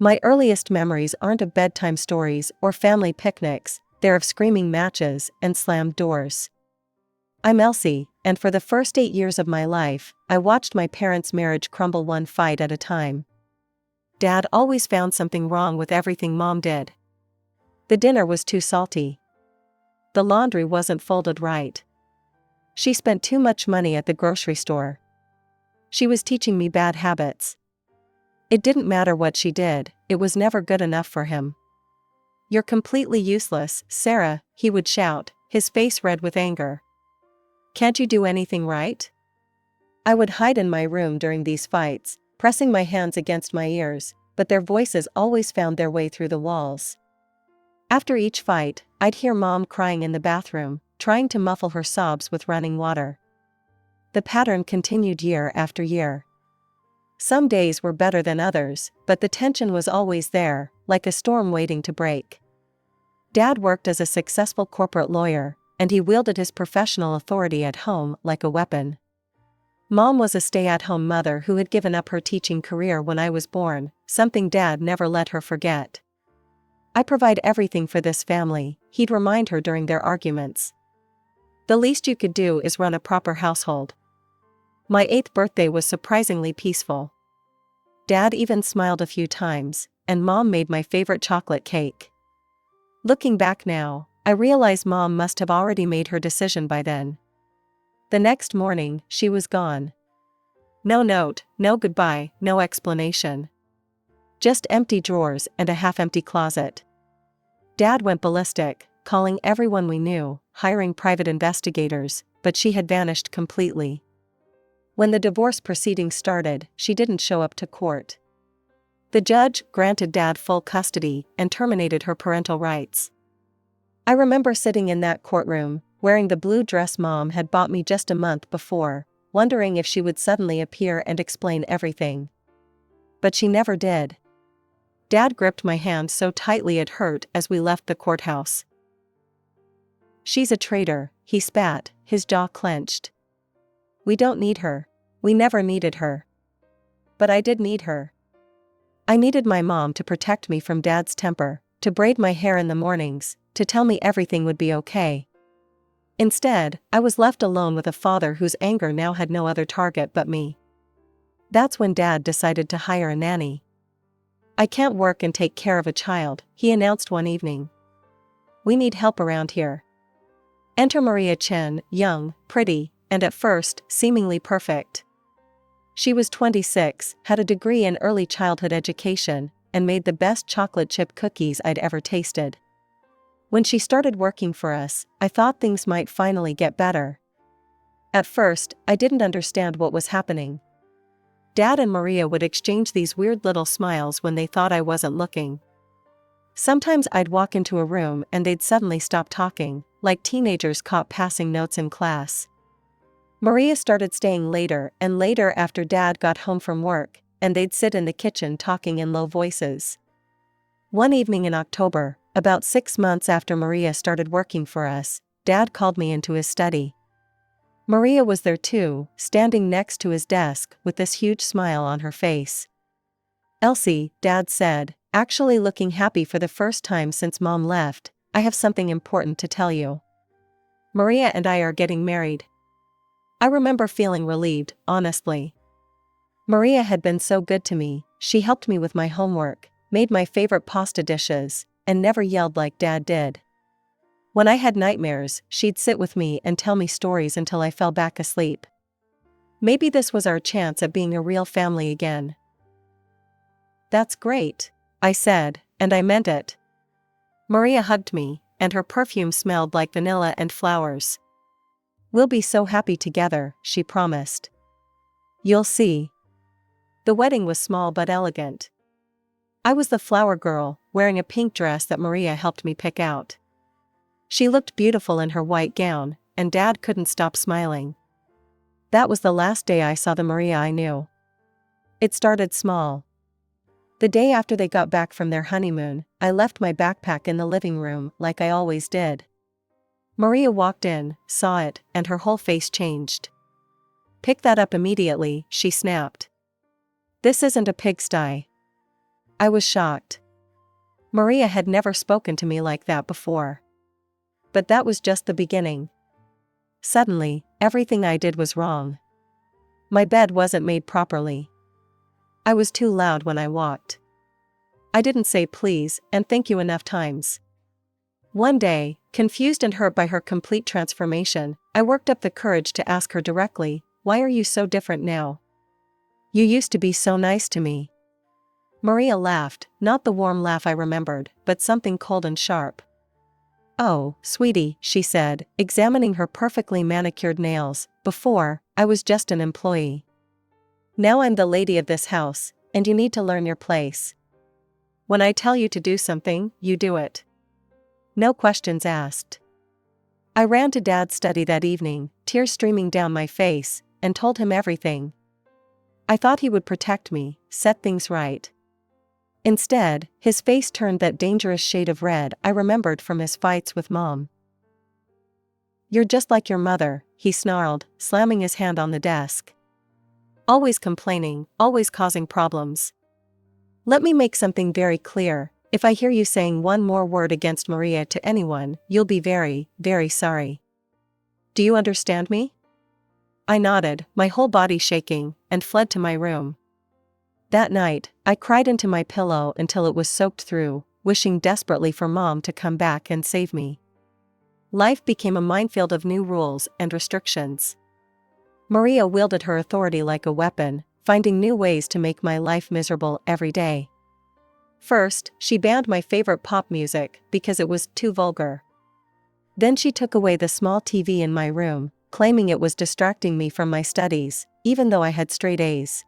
My earliest memories aren't of bedtime stories or family picnics, they're of screaming matches and slammed doors. I'm Elsie, and for the first 8 years of my life, I watched my parents' marriage crumble one fight at a time. Dad always found something wrong with everything Mom did. The dinner was too salty. The laundry wasn't folded right. She spent too much money at the grocery store. She was teaching me bad habits. It didn't matter what she did, it was never good enough for him. "You're completely useless, Sarah," he would shout, his face red with anger. "Can't you do anything right?" I would hide in my room during these fights, pressing my hands against my ears, but their voices always found their way through the walls. After each fight, I'd hear Mom crying in the bathroom, trying to muffle her sobs with running water. The pattern continued year after year. Some days were better than others, but the tension was always there, like a storm waiting to break. Dad worked as a successful corporate lawyer, and he wielded his professional authority at home like a weapon. Mom was a stay-at-home mother who had given up her teaching career when I was born, something Dad never let her forget. "I provide everything for this family," he'd remind her during their arguments. "The least you could do is run a proper household." My 8th birthday was surprisingly peaceful. Dad even smiled a few times, and Mom made my favorite chocolate cake. Looking back now, I realize Mom must have already made her decision by then. The next morning, she was gone. No note, no goodbye, no explanation. Just empty drawers and a half-empty closet. Dad went ballistic, calling everyone we knew, hiring private investigators, but she had vanished completely. When the divorce proceedings started, she didn't show up to court. The judge granted Dad full custody and terminated her parental rights. I remember sitting in that courtroom, wearing the blue dress Mom had bought me just a month before, wondering if she would suddenly appear and explain everything. But she never did. Dad gripped my hand so tightly it hurt as we left the courthouse. "She's a traitor," he spat, his jaw clenched. "We don't need her. We never needed her. But I did need her. I needed my mom to protect me from Dad's temper, to braid my hair in the mornings, to tell me everything would be okay. Instead, I was left alone with a father whose anger now had no other target but me. That's when Dad decided to hire a nanny. "I can't work and take care of a child," he announced one evening. "We need help around here." Enter Maria Chen, young, pretty, and at first, seemingly perfect. She was 26, had a degree in early childhood education, and made the best chocolate chip cookies I'd ever tasted. When she started working for us, I thought things might finally get better. At first, I didn't understand what was happening. Dad and Maria would exchange these weird little smiles when they thought I wasn't looking. Sometimes I'd walk into a room and they'd suddenly stop talking, like teenagers caught passing notes in class. Maria started staying later and later after Dad got home from work, and they'd sit in the kitchen talking in low voices. One evening in October, about 6 months after Maria started working for us, Dad called me into his study. Maria was there too, standing next to his desk with this huge smile on her face. "Elsie," Dad said, actually looking happy for the first time since Mom left, "I have something important to tell you. Maria and I are getting married." I remember feeling relieved, honestly. Maria had been so good to me. She helped me with my homework, made my favorite pasta dishes, and never yelled like Dad did. When I had nightmares, she'd sit with me and tell me stories until I fell back asleep. Maybe this was our chance at being a real family again. "That's great," I said, and I meant it. Maria hugged me, and her perfume smelled like vanilla and flowers. "We'll be so happy together," she promised. "You'll see." The wedding was small but elegant. I was the flower girl, wearing a pink dress that Maria helped me pick out. She looked beautiful in her white gown, and Dad couldn't stop smiling. That was the last day I saw the Maria I knew. It started small. The day after they got back from their honeymoon, I left my backpack in the living room like I always did. Maria walked in, saw it, and her whole face changed. "Pick that up immediately," she snapped. "This isn't a pigsty." I was shocked. Maria had never spoken to me like that before. But that was just the beginning. Suddenly, everything I did was wrong. My bed wasn't made properly. I was too loud when I walked. I didn't say please and thank you enough times. One day, confused and hurt by her complete transformation, I worked up the courage to ask her directly, "Why are you so different now? You used to be so nice to me." Maria laughed, not the warm laugh I remembered, but something cold and sharp. "Oh, sweetie," she said, examining her perfectly manicured nails, "before, I was just an employee. Now I'm the lady of this house, and you need to learn your place. When I tell you to do something, you do it. No questions asked." I ran to Dad's study that evening, tears streaming down my face, and told him everything. I thought he would protect me, set things right. Instead, his face turned that dangerous shade of red I remembered from his fights with Mom. "You're just like your mother," he snarled, slamming his hand on the desk. "Always complaining, always causing problems. Let me make something very clear. If I hear you saying one more word against Maria to anyone, you'll be very, very sorry. Do you understand me?" I nodded, my whole body shaking, and fled to my room. That night, I cried into my pillow until it was soaked through, wishing desperately for Mom to come back and save me. Life became a minefield of new rules and restrictions. Maria wielded her authority like a weapon, finding new ways to make my life miserable every day. First, she banned my favorite pop music because it was too vulgar. Then she took away the small TV in my room, claiming it was distracting me from my studies, even though I had straight A's.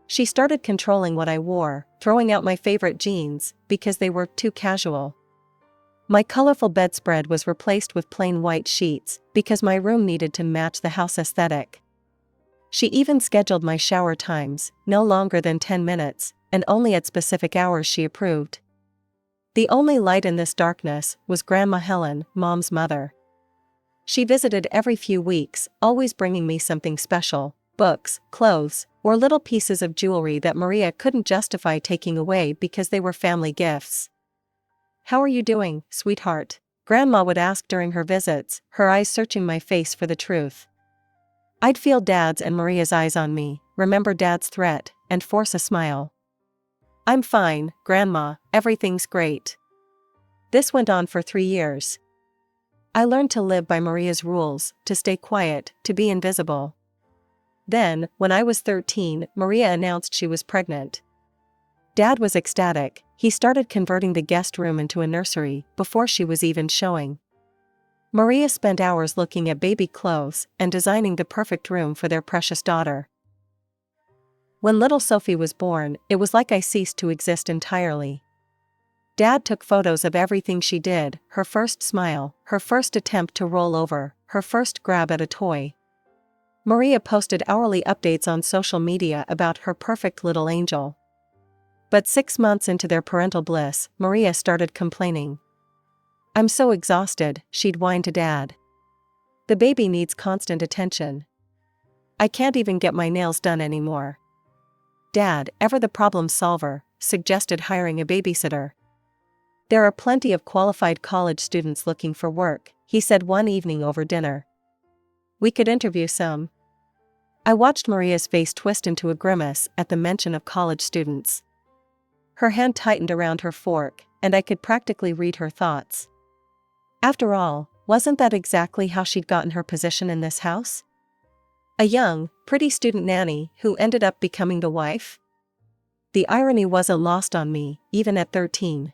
She started controlling what I wore, throwing out my favorite jeans because they were too casual. My colorful bedspread was replaced with plain white sheets because my room needed to match the house aesthetic. She even scheduled my shower times, no longer than 10 minutes, and only at specific hours she approved. The only light in this darkness was Grandma Helen, Mom's mother. She visited every few weeks, always bringing me something special: books, clothes, or little pieces of jewelry that Maria couldn't justify taking away because they were family gifts. "How are you doing, sweetheart?" Grandma would ask during her visits, her eyes searching my face for the truth. I'd feel Dad's and Maria's eyes on me, remember Dad's threat, and force a smile. "I'm fine, Grandma, everything's great." This went on for 3 years. I learned to live by Maria's rules, to stay quiet, to be invisible. Then, when I was 13, Maria announced she was pregnant. Dad was ecstatic. He started converting the guest room into a nursery before she was even showing. Maria spent hours looking at baby clothes and designing the perfect room for their precious daughter. When little Sophie was born, it was like I ceased to exist entirely. Dad took photos of everything she did: her first smile, her first attempt to roll over, her first grab at a toy. Maria posted hourly updates on social media about her perfect little angel. But 6 months into their parental bliss, Maria started complaining. "I'm so exhausted," she'd whine to Dad. "The baby needs constant attention. I can't even get my nails done anymore." Dad, ever the problem solver, suggested hiring a babysitter. "There are plenty of qualified college students looking for work," he said one evening over dinner. "We could interview some." I watched Maria's face twist into a grimace at the mention of college students. Her hand tightened around her fork, and I could practically read her thoughts. After all, wasn't that exactly how she'd gotten her position in this house? A young, pretty student nanny who ended up becoming the wife? The irony wasn't lost on me, even at 13.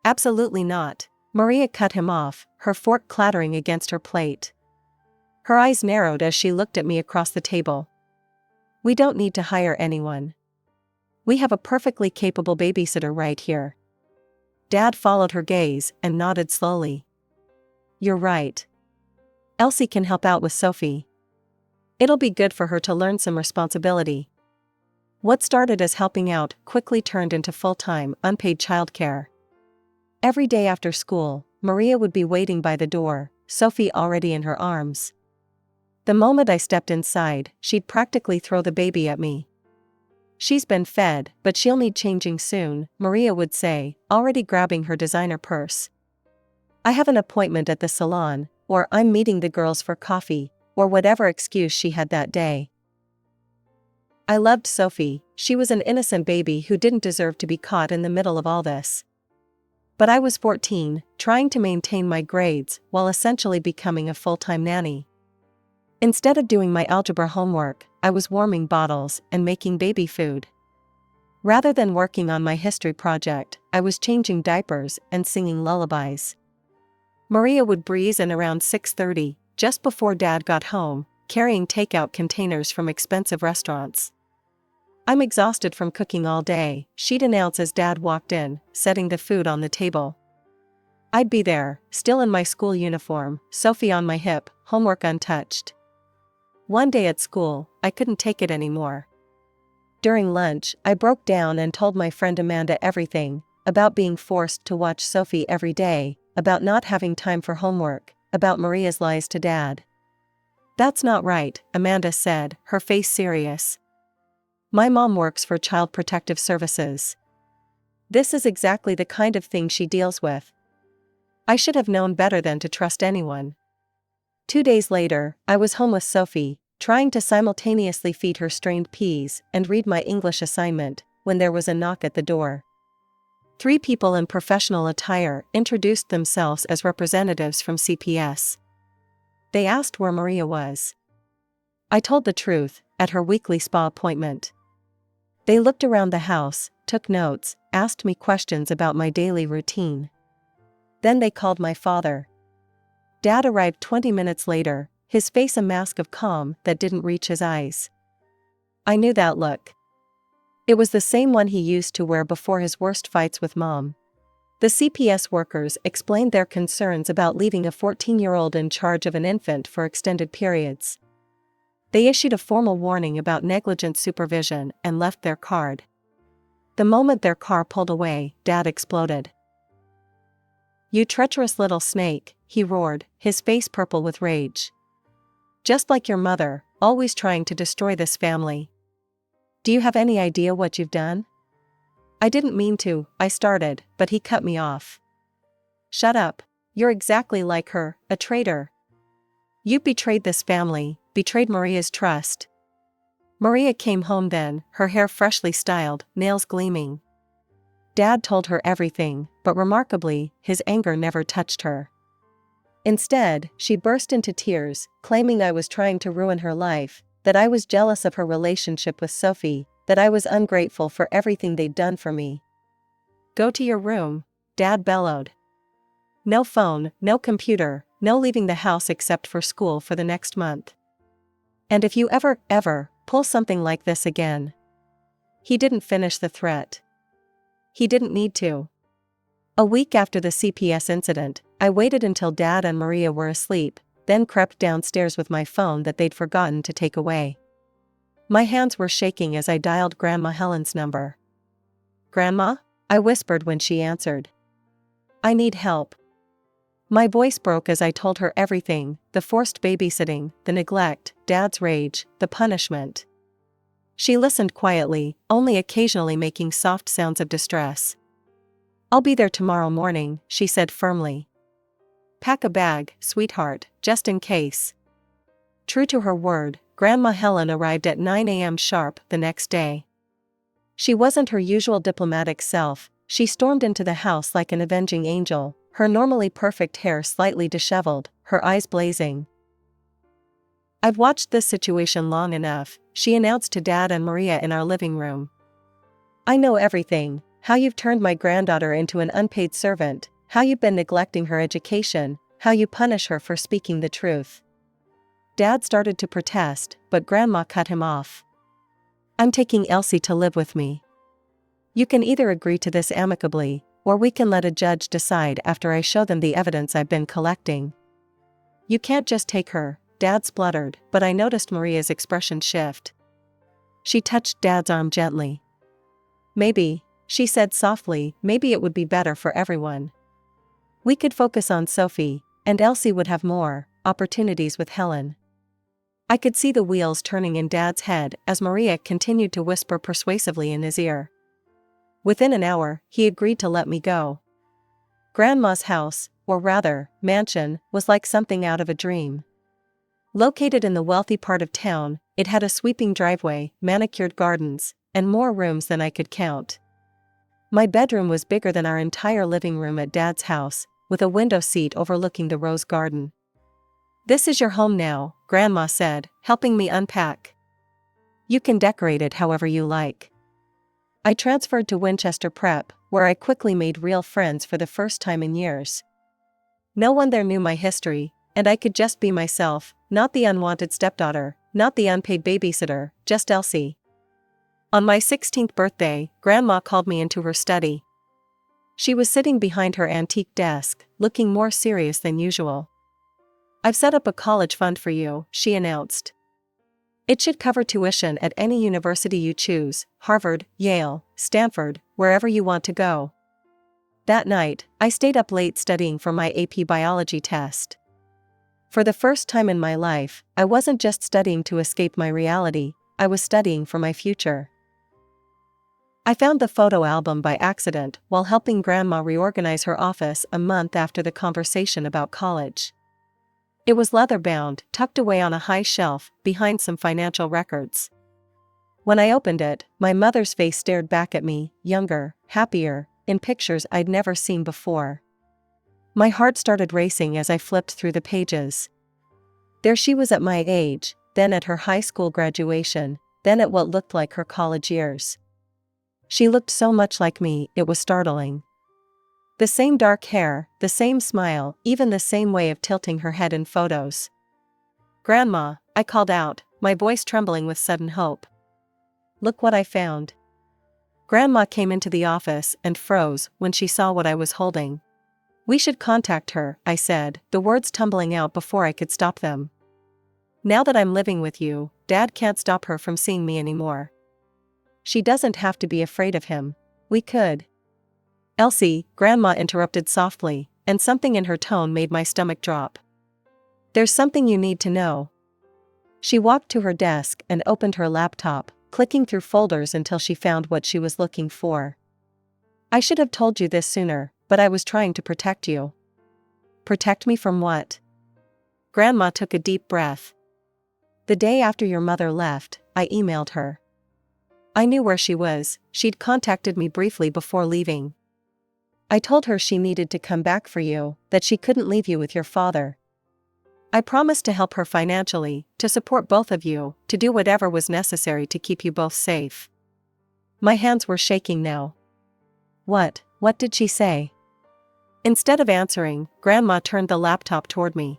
"Absolutely not," Maria cut him off, her fork clattering against her plate. Her eyes narrowed as she looked at me across the table. "We don't need to hire anyone. We have a perfectly capable babysitter right here." Dad followed her gaze and nodded slowly. "You're right. Elsie can help out with Sophie. It'll be good for her to learn some responsibility." What started as helping out quickly turned into full-time, unpaid childcare. Every day after school, Maria would be waiting by the door, Sophie already in her arms. The moment I stepped inside, she'd practically throw the baby at me. "She's been fed, but she'll need changing soon," Maria would say, already grabbing her designer purse. "I have an appointment at the salon," or "I'm meeting the girls for coffee," or whatever excuse she had that day. I loved Sophie. She was an innocent baby who didn't deserve to be caught in the middle of all this. But I was 14, trying to maintain my grades while essentially becoming a full-time nanny. Instead of doing my algebra homework, I was warming bottles and making baby food. Rather than working on my history project, I was changing diapers and singing lullabies. Maria would breeze in around 6:30, just before Dad got home, carrying takeout containers from expensive restaurants. "I'm exhausted from cooking all day," she'd announce as Dad walked in, setting the food on the table. I'd be there, still in my school uniform, Sophie on my hip, homework untouched. One day at school, I couldn't take it anymore. During lunch, I broke down and told my friend Amanda everything, about being forced to watch Sophie every day, about not having time for homework, about Maria's lies to Dad. "That's not right," Amanda said, her face serious. "My mom works for Child Protective Services. This is exactly the kind of thing she deals with. I should have known better than to trust anyone." 2 days later, I was home with Sophie, trying to simultaneously feed her strained peas and read my English assignment, when there was a knock at the door. 3 people in professional attire introduced themselves as representatives from CPS. They asked where Maria was. I told the truth, at her weekly spa appointment. They looked around the house, took notes, asked me questions about my daily routine. Then they called my father. Dad arrived 20 minutes later, his face a mask of calm that didn't reach his eyes. I knew that look. It was the same one he used to wear before his worst fights with Mom. The CPS workers explained their concerns about leaving a 14-year-old in charge of an infant for extended periods. They issued a formal warning about negligent supervision and left their card. The moment their car pulled away, Dad exploded. "You treacherous little snake," he roared, his face purple with rage. "Just like your mother, always trying to destroy this family. Do you have any idea what you've done?" "I didn't mean to," I started, but he cut me off. "Shut up. You're exactly like her, a traitor. You betrayed this family, betrayed Maria's trust." Maria came home then, her hair freshly styled, nails gleaming. Dad told her everything, but remarkably, his anger never touched her. Instead, she burst into tears, claiming I was trying to ruin her life, that I was jealous of her relationship with Sophie, that I was ungrateful for everything they'd done for me. "Go to your room," Dad bellowed. "No phone, no computer, no leaving the house except for school for the next month. And if you ever pull something like this again." He didn't finish the threat. He didn't need to. A week after the CPS incident, I waited until Dad and Maria were asleep, then crept downstairs with my phone that they'd forgotten to take away. My hands were shaking as I dialed Grandma Helen's number. "Grandma?" I whispered when she answered. "I need help." My voice broke as I told her everything, the forced babysitting, the neglect, Dad's rage, the punishment. She listened quietly, only occasionally making soft sounds of distress. "I'll be there tomorrow morning," she said firmly. "Pack a bag, sweetheart, just in case." True to her word, Grandma Helen arrived at 9 a.m. sharp the next day. She wasn't her usual diplomatic self. She stormed into the house like an avenging angel, her normally perfect hair slightly disheveled, her eyes blazing. "I've watched this situation long enough," she announced to Dad and Maria in our living room. "I know everything, how you've turned my granddaughter into an unpaid servant, how you've been neglecting her education, how you punish her for speaking the truth." Dad started to protest, but Grandma cut him off. "I'm taking Elsie to live with me. You can either agree to this amicably, or we can let a judge decide after I show them the evidence I've been collecting." "You can't just take her," Dad spluttered, but I noticed Maria's expression shift. She touched Dad's arm gently. "Maybe," she said softly, "maybe it would be better for everyone. We could focus on Sophie, and Elsie would have more opportunities with Helen." I could see the wheels turning in Dad's head as Maria continued to whisper persuasively in his ear. Within an hour, he agreed to let me go. Grandma's house, or rather, mansion, was like something out of a dream. Located in the wealthy part of town, it had a sweeping driveway, manicured gardens, and more rooms than I could count. My bedroom was bigger than our entire living room at Dad's house, with a window seat overlooking the rose garden. "This is your home now," Grandma said, helping me unpack. "You can decorate it however you like." I transferred to Winchester Prep, where I quickly made real friends for the first time in years. No one there knew my history, and I could just be myself, not the unwanted stepdaughter, not the unpaid babysitter, just Elsie. On my 16th birthday, Grandma called me into her study. She was sitting behind her antique desk, looking more serious than usual. "I've set up a college fund for you," she announced. "It should cover tuition at any university you choose, Harvard, Yale, Stanford, wherever you want to go." That night, I stayed up late studying for my AP biology test. For the first time in my life, I wasn't just studying to escape my reality, I was studying for my future. I found the photo album by accident while helping Grandma reorganize her office a month after the conversation about college. It was leather-bound, tucked away on a high shelf, behind some financial records. When I opened it, my mother's face stared back at me, younger, happier, in pictures I'd never seen before. My heart started racing as I flipped through the pages. There she was at my age, then at her high school graduation, then at what looked like her college years. She looked so much like me, it was startling. The same dark hair, the same smile, even the same way of tilting her head in photos. "Grandma," I called out, my voice trembling with sudden hope. "Look what I found." Grandma came into the office and froze when she saw what I was holding. "We should contact her," I said, the words tumbling out before I could stop them. "Now that I'm living with you, Dad can't stop her from seeing me anymore. She doesn't have to be afraid of him. We could." "Elsie," Grandma interrupted softly, and something in her tone made my stomach drop. "There's something you need to know." She walked to her desk and opened her laptop, clicking through folders until she found what she was looking for. "I should have told you this sooner, but I was trying to protect you." "Protect me from what?" Grandma took a deep breath. "The day after your mother left, I emailed her. I knew where she was, she'd contacted me briefly before leaving. I told her she needed to come back for you, that she couldn't leave you with your father. I promised to help her financially, to support both of you, to do whatever was necessary to keep you both safe." My hands were shaking now. What did she say?" Instead of answering, Grandma turned the laptop toward me.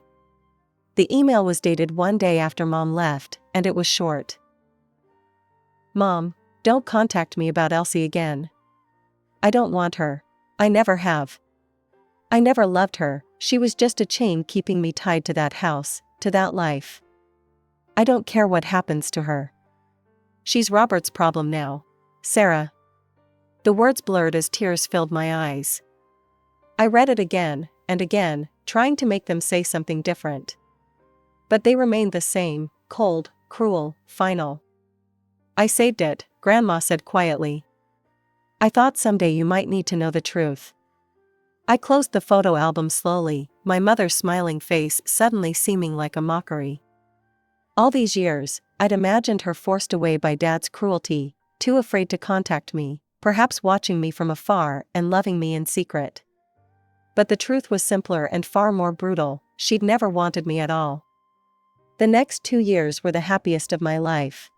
The email was dated one day after Mom left, and it was short. "Mom, don't contact me about Elsie again. I don't want her. I never have. I never loved her, she was just a chain keeping me tied to that house, to that life. I don't care what happens to her. She's Robert's problem now. Sarah." The words blurred as tears filled my eyes. I read it again, and again, trying to make them say something different. But they remained the same, cold, cruel, final. "I saved it," Grandma said quietly. "I thought someday you might need to know the truth." I closed the photo album slowly, my mother's smiling face suddenly seeming like a mockery. All these years, I'd imagined her forced away by Dad's cruelty, too afraid to contact me, perhaps watching me from afar and loving me in secret. But the truth was simpler and far more brutal, she'd never wanted me at all. The next 2 years were the happiest of my life.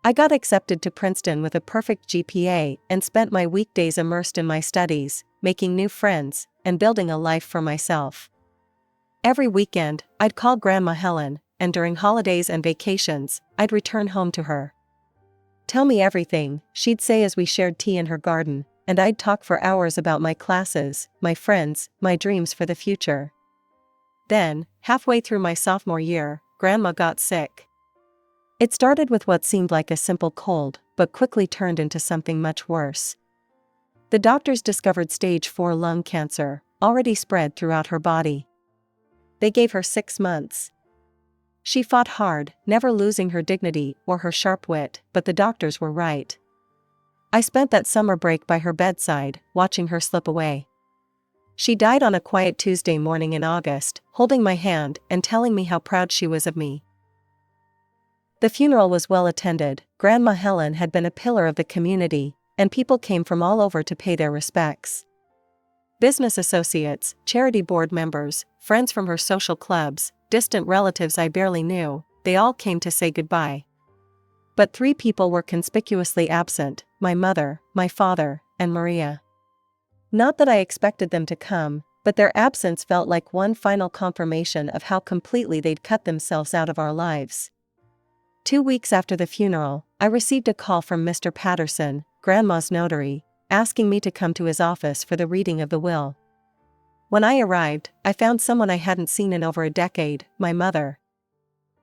I got accepted to Princeton with a perfect GPA and spent my weekdays immersed in my studies, making new friends, and building a life for myself. Every weekend, I'd call Grandma Helen, and during holidays and vacations, I'd return home to her. "Tell me everything," she'd say as we shared tea in her garden, and I'd talk for hours about my classes, my friends, my dreams for the future. Then, halfway through my sophomore year, Grandma got sick. It started with what seemed like a simple cold, but quickly turned into something much worse. The doctors discovered stage 4 lung cancer, already spread throughout her body. They gave her 6 months. She fought hard, never losing her dignity or her sharp wit, but the doctors were right. I spent that summer break by her bedside, watching her slip away. She died on a quiet Tuesday morning in August, holding my hand and telling me how proud she was of me. The funeral was well attended. Grandma Helen had been a pillar of the community, and people came from all over to pay their respects. Business associates, charity board members, friends from her social clubs, distant relatives I barely knew, they all came to say goodbye. But 3 people were conspicuously absent: my mother, my father, and Maria. Not that I expected them to come, but their absence felt like one final confirmation of how completely they'd cut themselves out of our lives. 2 weeks after the funeral, I received a call from Mr. Patterson, Grandma's notary, asking me to come to his office for the reading of the will. When I arrived, I found someone I hadn't seen in over a decade: my mother.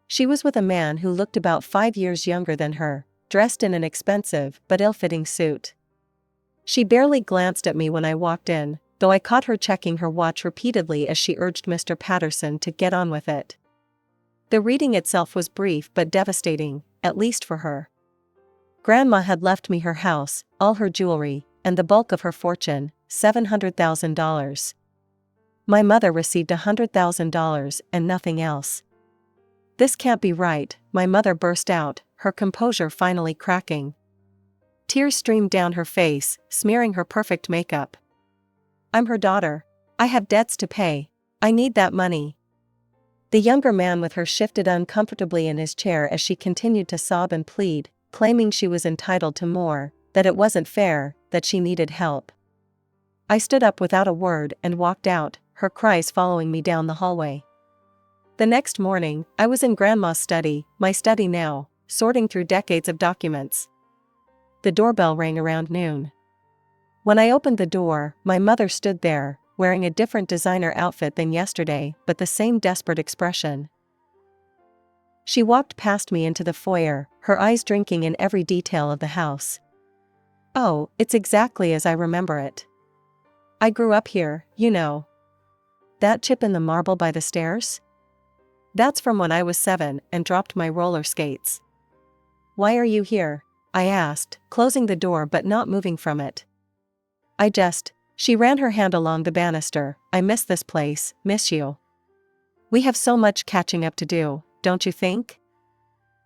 She was with a man who looked about 5 years younger than her, dressed in an expensive but ill-fitting suit. She barely glanced at me when I walked in, though I caught her checking her watch repeatedly as she urged Mr. Patterson to get on with it. The reading itself was brief but devastating, at least for her. Grandma had left me her house, all her jewelry, and the bulk of her fortune, $700,000. My mother received $100,000 and nothing else. This can't be right, my mother burst out, her composure finally cracking. Tears streamed down her face, smearing her perfect makeup. I'm her daughter. I have debts to pay. I need that money. The younger man with her shifted uncomfortably in his chair as she continued to sob and plead, claiming she was entitled to more, that it wasn't fair, that she needed help. I stood up without a word and walked out, her cries following me down the hallway. The next morning, I was in Grandma's study, my study now, sorting through decades of documents. The doorbell rang around noon. When I opened the door, my mother stood there, wearing a different designer outfit than yesterday, but the same desperate expression. She walked past me into the foyer, her eyes drinking in every detail of the house. Oh, it's exactly as I remember it. I grew up here, you know. That chip in the marble by the stairs? That's from when I was 7 and dropped my roller skates. Why are you here? I asked, closing the door but not moving from it. She ran her hand along the banister. I miss this place, miss you. We have so much catching up to do, don't you think?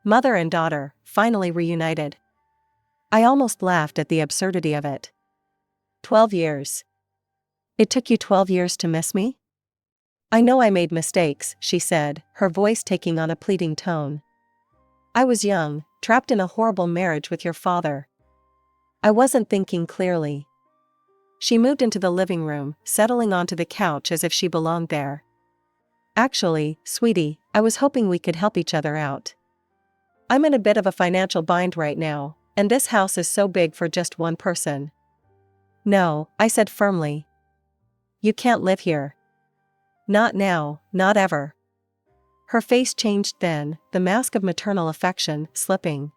Mother and daughter, finally reunited. I almost laughed at the absurdity of it. 12 years. It took you 12 years to miss me? I know I made mistakes, she said, her voice taking on a pleading tone. I was young, trapped in a horrible marriage with your father. I wasn't thinking clearly. She moved into the living room, settling onto the couch as if she belonged there. Actually, sweetie, I was hoping we could help each other out. I'm in a bit of a financial bind right now, and this house is so big for just one person. No, I said firmly. You can't live here. Not now, not ever. Her face changed then, the mask of maternal affection slipping.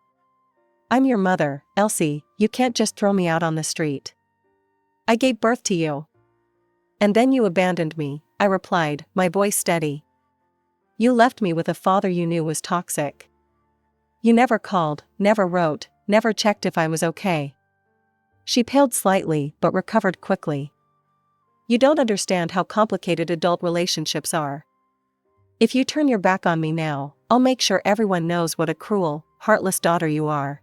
I'm your mother, Elsie, you can't just throw me out on the street. I gave birth to you. And then you abandoned me, I replied, my voice steady. You left me with a father you knew was toxic. You never called, never wrote, never checked if I was okay. She paled slightly but recovered quickly. You don't understand how complicated adult relationships are. If you turn your back on me now, I'll make sure everyone knows what a cruel, heartless daughter you are.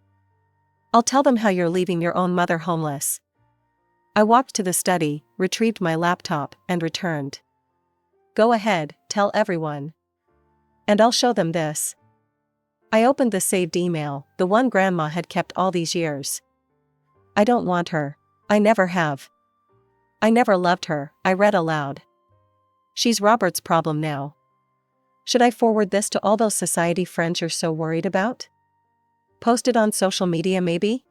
I'll tell them how you're leaving your own mother homeless. I walked to the study, retrieved my laptop, and returned. Go ahead, tell everyone. And I'll show them this. I opened the saved email, the one Grandma had kept all these years. I don't want her. I never have. I never loved her, I read aloud. She's Robert's problem now. Should I forward this to all those society friends you're so worried about? Post it on social media maybe?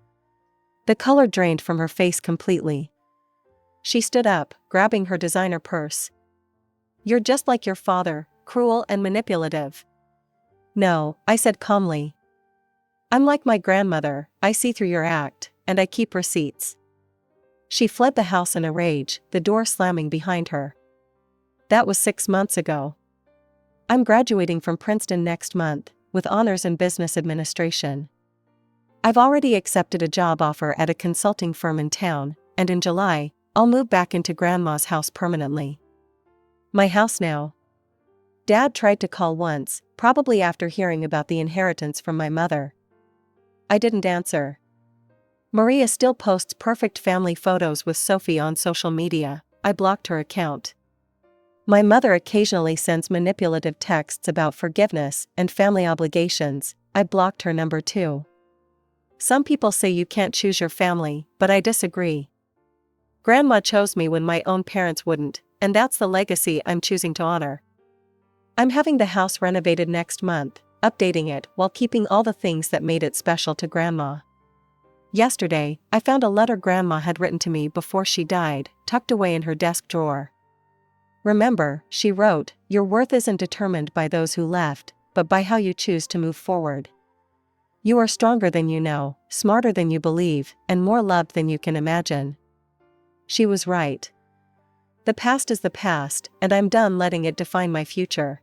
The color drained from her face completely. She stood up, grabbing her designer purse. You're just like your father, cruel and manipulative. No, I said calmly. I'm like my grandmother, I see through your act, and I keep receipts. She fled the house in a rage, the door slamming behind her. That was 6 months ago. I'm graduating from Princeton next month, with honors in business administration. I've already accepted a job offer at a consulting firm in town, and in July, I'll move back into Grandma's house permanently. My house now. Dad tried to call once, probably after hearing about the inheritance from my mother. I didn't answer. Maria still posts perfect family photos with Sophie on social media. I blocked her account. My mother occasionally sends manipulative texts about forgiveness and family obligations. I blocked her number too. Some people say you can't choose your family, but I disagree. Grandma chose me when my own parents wouldn't, and that's the legacy I'm choosing to honor. I'm having the house renovated next month, updating it while keeping all the things that made it special to Grandma. Yesterday, I found a letter Grandma had written to me before she died, tucked away in her desk drawer. Remember, she wrote, your worth isn't determined by those who left, but by how you choose to move forward. You are stronger than you know, smarter than you believe, and more loved than you can imagine. She was right. The past is the past, and I'm done letting it define my future.